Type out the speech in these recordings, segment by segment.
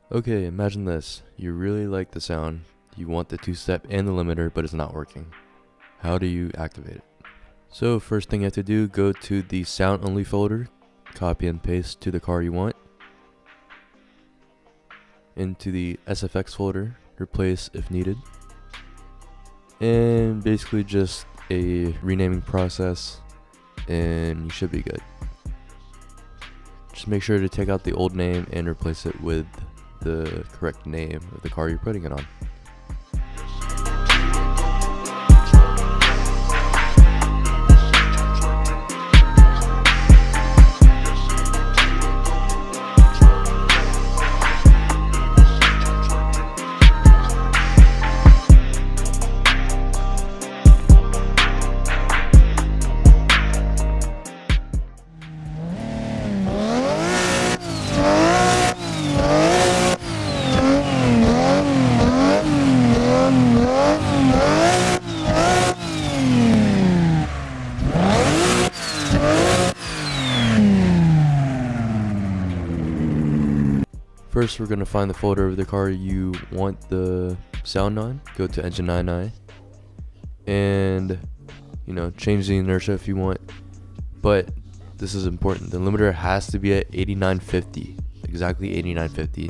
Okay, imagine this. You really like the sound. You want the two-step and the limiter, but it's not working. How do you activate it? So first thing you have to do, go to the sound only folder, copy and paste to the car you want. Into the SFX folder, replace if needed. And basically just a renaming process, and you should be good. Just make sure to take out the old name and replace it with the correct name of the car you're putting it on. First, we're going to find the folder of the car you want the sound on. Go to Engine 9i and, change the inertia if you want. But this is important. The limiter has to be at 8950, exactly 8950.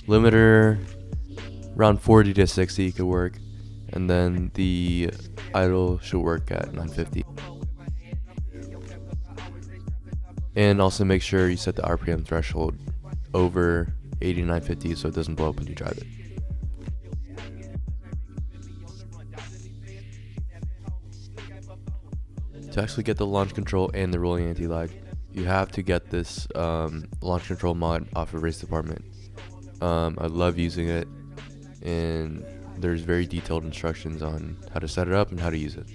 Limiter around 40 to 60 could work, and then the idle should work at 950. And also make sure you set the RPM threshold over 8950 so it doesn't blow up when you drive it. To actually get the launch control and the rolling anti-lag, you have to get this launch control mod off of Race Department. I love using it, and there's very detailed instructions on how to set it up and how to use it.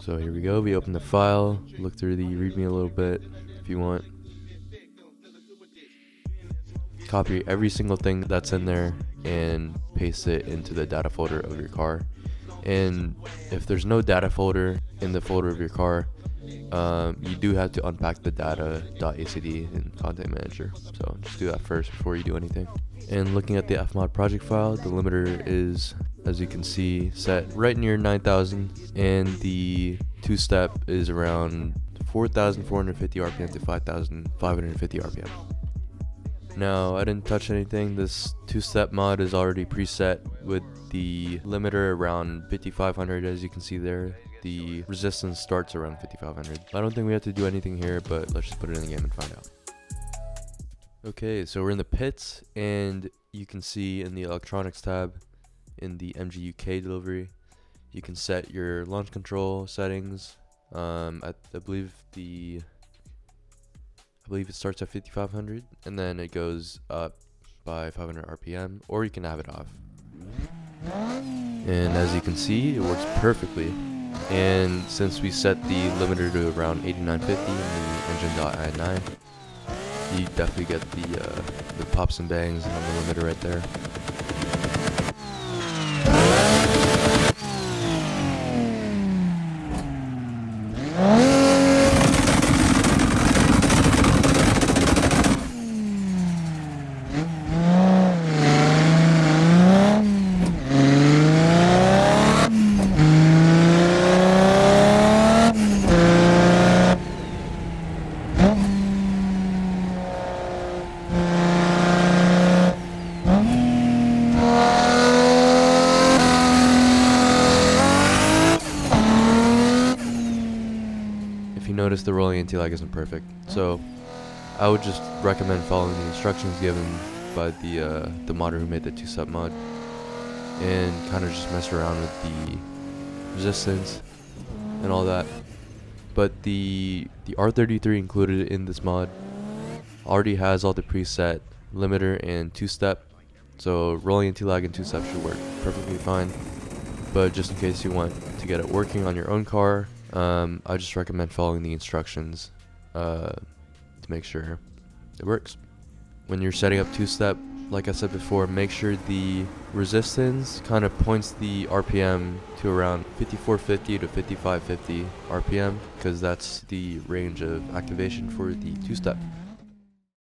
So here we go. We open the file, look through the README a little bit if you want. Copy every single thing that's in there and paste it into the data folder of your car. And if there's no data folder in the folder of your car, you do have to unpack the data.acd in Content Manager. So just do that first before you do anything. And looking at the fmod project file, the limiter is, as you can see, set right near 9,000, and the two-step is around 4,450 RPM to 5,550 RPM. Now, I didn't touch anything. This two-step mod is already preset with the limiter around 5,500, as you can see there. The resistance starts around 5,500. I don't think we have to do anything here, but let's just put it in the game and find out. Okay, so we're in the pits, and you can see in the electronics tab in the MGUK delivery, you can set your launch control settings. I believe it starts at 5,500, and then it goes up by 500 RPM, or you can have it off. And as you can see, it works perfectly. And since we set the limiter to around 8950 in the engine.i9, you definitely get the pops and bangs on the limiter right there. Notice the rolling Antilag isn't perfect, so I would just recommend following the instructions given by the modder who made the two-step mod, and kind of just mess around with the resistance and all that. But the R33 included in this mod already has all the preset limiter and two-step, so rolling Antilag and two-step should work perfectly fine. But just in case you want to get it working on your own car, I just recommend following the instructions to make sure it works. When you're setting up two-step, like I said before, make sure the resistance kind of points the RPM to around 5,450 to 5,550 RPM, because that's the range of activation for the two-step.